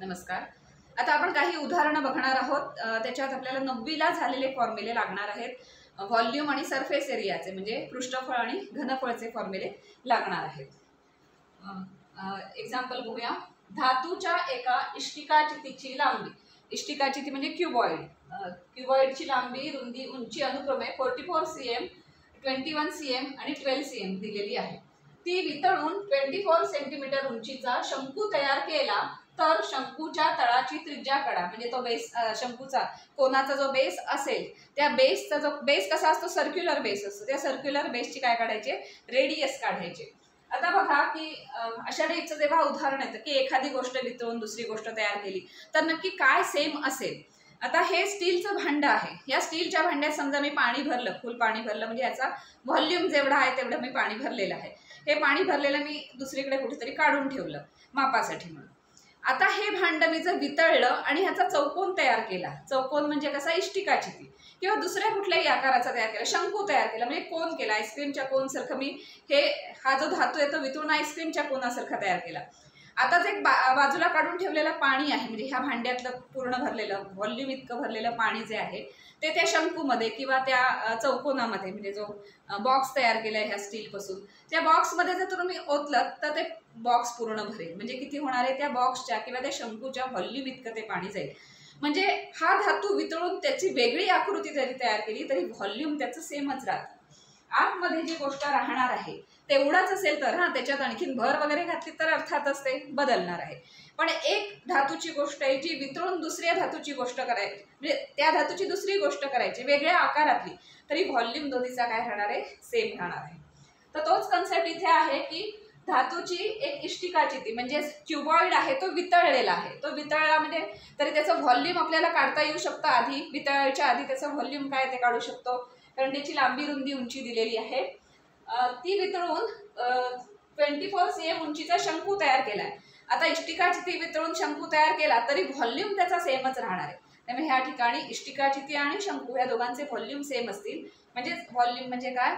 नमस्कार. आता आपण काही उदाहरणं बघणार आहोत. त्याच्यात आपल्याला 9वीला झालेले फॉर्म्युले लागणार आहेत. व्हॉल्यूम आणि सरफेस एरियाचे म्हणजे पृष्ठफळ आणि घनफळचे फॉर्म्युले लागणार आहेत. एक्झाम्पल बघूया. धातूच्या एका इष्टिकाचितीची लांबी, इष्टिकाचिती म्हणजे क्युबॉइड, क्युबॉइडची लांबी, रुंदी, उंची अनुक्रमे 44 cm, 21 cm आणि 12 cm दिलेली आहे. ती वितळून 24 सेंटीमीटर उंचीचा शंकू तयार केला तर शंकूच्या तळाची त्रिज्या काढा. म्हणजे तो बेस, शंकूचा कोणाचा जो बेस असेल त्या बेसचा जो बेस कसा असतो, सर्क्युलर बेस असतो, त्या सर्क्युलर बेसची काय काढायचे, रेडियस काढायचे. आता बघा की अशा टाईपचं जेव्हा उदाहरण येतं की एखादी गोष्ट वितळून दुसरी गोष्ट तयार केली तर नक्की काय सेम असेल. आता हे स्टीलचं भांडं आहे. या स्टीलच्या भांड्यात समजा मी पाणी भरलं, फुल पाणी भरलं, म्हणजे याचा व्हॉल्यूम जेवढा आहे तेवढं मी पाणी भरलेलं आहे. हे पाणी भरलेलं मी दुसरीकडे कुठेतरी काढून ठेवलं मापासाठी म्हणून. आता हे भांडं मी जर वितळलं आणि ह्याचा चौकोन तयार केला, चौकोन म्हणजे कसा, इष्टिकाचिती किंवा दुसऱ्या कुठल्याही आकाराचा तयार केला, शंकू तयार केला, म्हणजे कोन केला, आईस्क्रीमच्या कोनसारखं मी हा जो धातू आहे तो वितळून आईस्क्रीमच्या कोनासारखा तयार केला. आता जे बाजूला काढून ठेवलेलं पाणी आहे, म्हणजे ह्या भांड्यातलं पूर्ण भरलेलं व्हॉल्यूम इतकं भरलेलं पाणी जे आहे ते त्या शंकूमध्ये किंवा त्या चौकोनामध्ये, म्हणजे जो बॉक्स तयार केला आहे ह्या स्टीलपासून, त्या बॉक्समध्ये जर तुम्ही ओतलं तर ते बॉक्स पूर्ण भरेल. म्हणजे किती होणार आहे, त्या बॉक्सच्या किंवा त्या शंकूच्या व्हॉल्यूम इतकं ते पाणी जाईल. म्हणजे हा धातू वितळून त्याची वेगळी आकृती जरी तयार केली तरी व्हॉल्यूम त्याचं सेमच राहतं. आतमध्ये जी गोष्ट राहणार आहे तेवढाच असेल तर त्याच्यात आणखीन भर वगैरे घातली तर अर्थातच ते बदलणार आहे. पण एक धातूची गोष्ट आहे जी वितळून दुसऱ्या धातूची गोष्ट करायची, म्हणजे त्या धातूची दुसरी गोष्ट करायची वेगळ्या आकारातली, तरी व्हॉल्यूम दोन्हीचा काय राहणार आहे, सेम राहणार आहे. तर तोच कन्सेप्ट इथे आहे की धातूची एक इष्टिकाचिती म्हणजे क्युबॉइड आहे, तो वितळलेला आहे. तो वितळला म्हणजे तरी त्याचं व्हॉल्यूम आपल्याला काढता येऊ शकतं. आधी वितळायच्या आधी त्याचं व्हॉल्यूम काय ते काढू शकतो, कारण त्याची लांबी, रुंदी, उंची दिलेली आहे. ती वितळून 24 cm उंचीचा शंकू तयार केलाय. आता इष्टिकाचिती वितळून शंकू तयार केला तरी व्हॉल्यूम त्याचा सेमच राहणार आहे. त्यामुळे ह्या ठिकाणी इष्टिकाचिती आणि शंकू या दोघांचे व्हॉल्यूम सेम असतील. म्हणजे व्हॉल्यूम म्हणजे काय,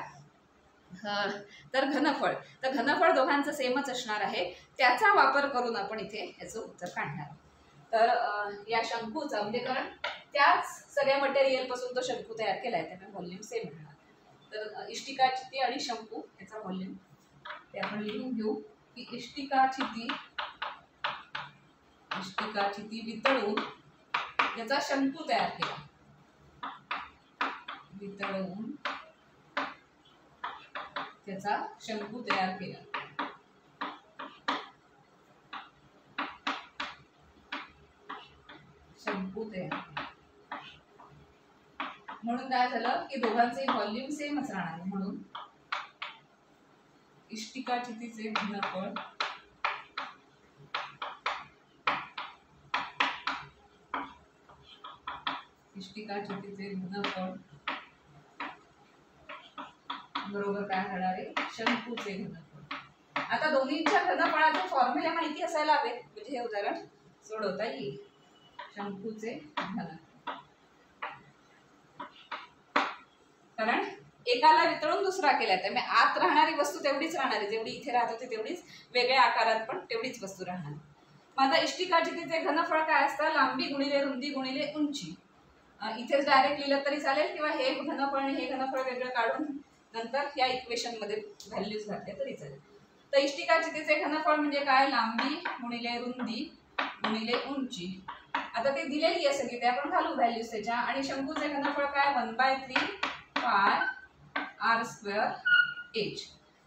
तर घनफळ. तर घनफळ दोघांचं सेमच असणार आहे. त्याचा वापर करून आपण इथे याचं उत्तर काढणार. तर या शंकूचा म्हणजे कारण त्याच सगळ्या मटेरियल पासून तो शंकू तयार केलाय त्यामुळे व्हॉल्यूम सेम राहणार. तर इष्टिकाचिती आणि शंकू याचा व्हॉल्यूम ते आपण लिहून घेऊ की इष्टिकाचिती वितळून याचा शंकू तयार केला, वितळवून त्याचा शंकू तयार केला. शंकू तयार म्हणून काय झालं की दोघांचे व्हॉल्यूम सेमच राहणार आहे. म्हणून इष्टिकाचितीचे घनफळ बरोबर काय राहणार आहे, शंकूचे घनफळ. आता दोन्हींच्या घनफळाचे फॉर्म्युले माहिती असायला हवेत, म्हणजे हे उदाहरण सोडवता येईल. शंकूचे घनफळ, कारण एकाला वितळून दुसरा केला त्यामुळे आत राहणारी वस्तू तेवढीच राहणार आहे, जेवढी इथे राहत होती तेवढीच, वेगळ्या आकारात पण तेवढीच वस्तू राहणार. मग आता इष्टिकाचितीचे घनफळ काय असतं, लांबी गुणिले रुंदी गुणिले उंची. इथेच डायरेक्ट लिहिलं तरी चालेल किंवा हे घनफळ आणि हे घनफळ वेगळं काढून नंतर या इक्वेशन मध्ये व्हॅल्यूज घातले तरी चालेल. तर इष्टिकाचितीचे घनफळ म्हणजे काय, लांबी गुणिले रुंदी गुणिले उंची. आता ते दिलेली आहे सगळी, ते आपण घालू व्हॅल्यूज त्याच्या. आणि शंकूचे घनफळ काय, 1/3 पाय r² h.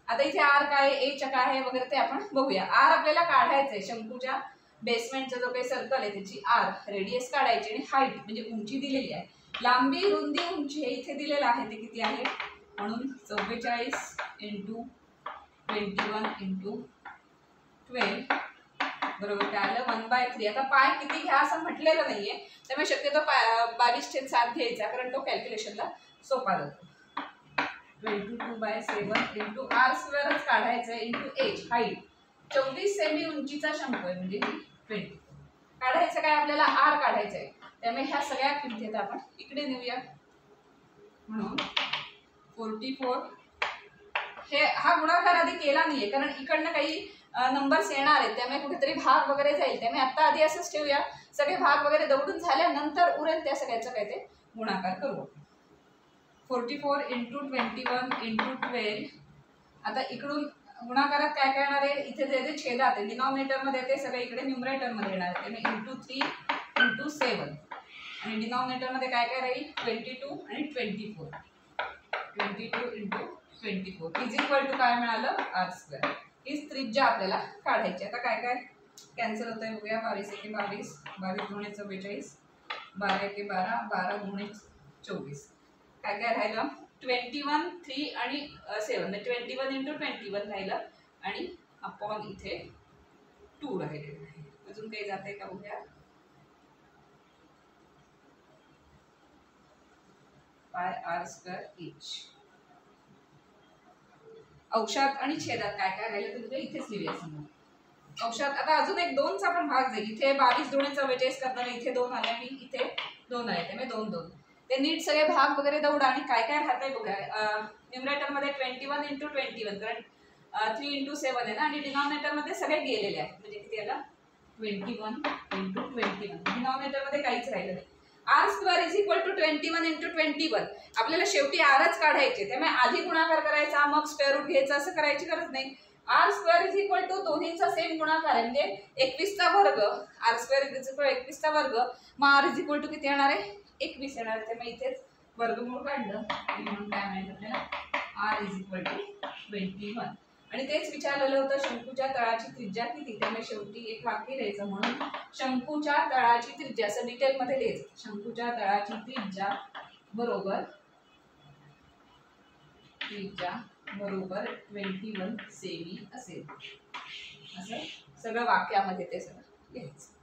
आता इथे r काय, h काय आहे वगैरे ते आपण बघूया. r आपल्याला काढायचंय, शंकूच्या बेसमेंटचा जो काही सर्कल आहे त्याची r रेडियस काढायची आणि हाईट म्हणजे उंची दिलेली आहे. लांबी, रुंदी, उंची हे इथे दिलेलं आहे, ते किती आहे, म्हणून 44 × 21 × 12 बरोबर काय आलं, 1/3. आता पाय किती घ्या असं म्हटलेलं नाहीये, त्यामुळे शक्यतो 22/7 घ्यायचा, कारण तो कॅल्क्युलेशनला सोपा जातो. 22/7 × r² काढायचं आहे × h हाईट. 24 सेमी उंचीचा शंकू आहे म्हणजे 20. काढायचं काय, आपल्याला r काढायचं आहे, त्यामुळे ह्या सगळ्या किमती आपण इकडे नेऊया. म्हणून 44 हा गुणाकार आधी केला नाहीये कारण इकडनं काही नंबर्स येणार आहेत, त्यामुळे कुठेतरी भाग वगैरे जाईल. त्यामुळे आता आधी असंच ठेवूया, सगळे भाग वगैरे दौडून झाल्यानंतर उरेल त्या सगळ्याचं काय ते गुणाकार करू. 44 × 21 × 12. आता इकडून गुणाकारात काय काय येणार आहे, इथे जे जे छेदात आहे डिनॉमिनेटरमध्ये ते सगळे इकडे न्यूमरेटरमध्ये येणार आहे. त्यामुळे × 3 × 7 आणि डिनॉमिनेटरमध्ये काय काय राहील 22 आणि 24. 22 × 24 इज इक्वल टू काय मिळालं r². हीच त्रिज्या आपल्याला काढायची. आता काय काय कॅन्सल होतंय बघूया. 22 × 22, 22 × 44, 12 × 12, 12 × 24. काय काय राहिलं 21, 3 आणि 7 म्हणजे 21 × 21 राहिलं आणि अपॉन इथे 2 राहिलेलं आहे. अजून काही जाते का बघूया. r² इच. अंशात आणि छेदात काय काय राहिलं तर इथेच लिहूया समोर. अंशात आता अजून एक 2चा पण भाग जाईल. इथे 22 2 44 करताना इथे 2 आले आणि इथे 2 आले, त्यामुळे 2 2. ते नीट सगळे भाग वगैरे दौडा आणि काय काय राहतंय बघा. न्यूमरेटरमध्ये 21 × 21 कारण 3 × 7 आहे ना, आणि डिनॉमिनेटरमध्ये सगळे गेलेले आहेत म्हणजे किती आला 21 × 21. डिनॉमिनेटरमध्ये काहीच राहिलं नाही. r² is equal to 21 × 21. आपल्याला शेवटी rच काढायचे, त्यामुळे आधी गुणाकार करायचा मग स्क्वेअर रूट घ्यायचा असं करायची गरज नाही. r² इज इक्वल टू दोन्हींचा सेम गुणाकार आहे म्हणजे 21चा वर्ग. r² इज इक्वल 21चा वर्ग, मग r इज इक्वल टू किती येणार आहे 21 येणार आहे. त्यामुळे इथेच वर्गमूळ काढलं म्हणून काय माहिती आपल्याला r इज इक्वल टू 21. आणि तेच विचारलेलं होतं शंकूच्या तळाची त्रिज्या किती. त्यामुळे शेवटी एक वाक्य लिहायचं म्हणून शंकूच्या तळाची त्रिज्या असं डिटेलमध्ये लिहायचं. शंकूच्या तळाची त्रिज्या बरोबर 21 सेमी असेल. असं सगळं वाक्यामध्ये ते सगळं लिहायचं.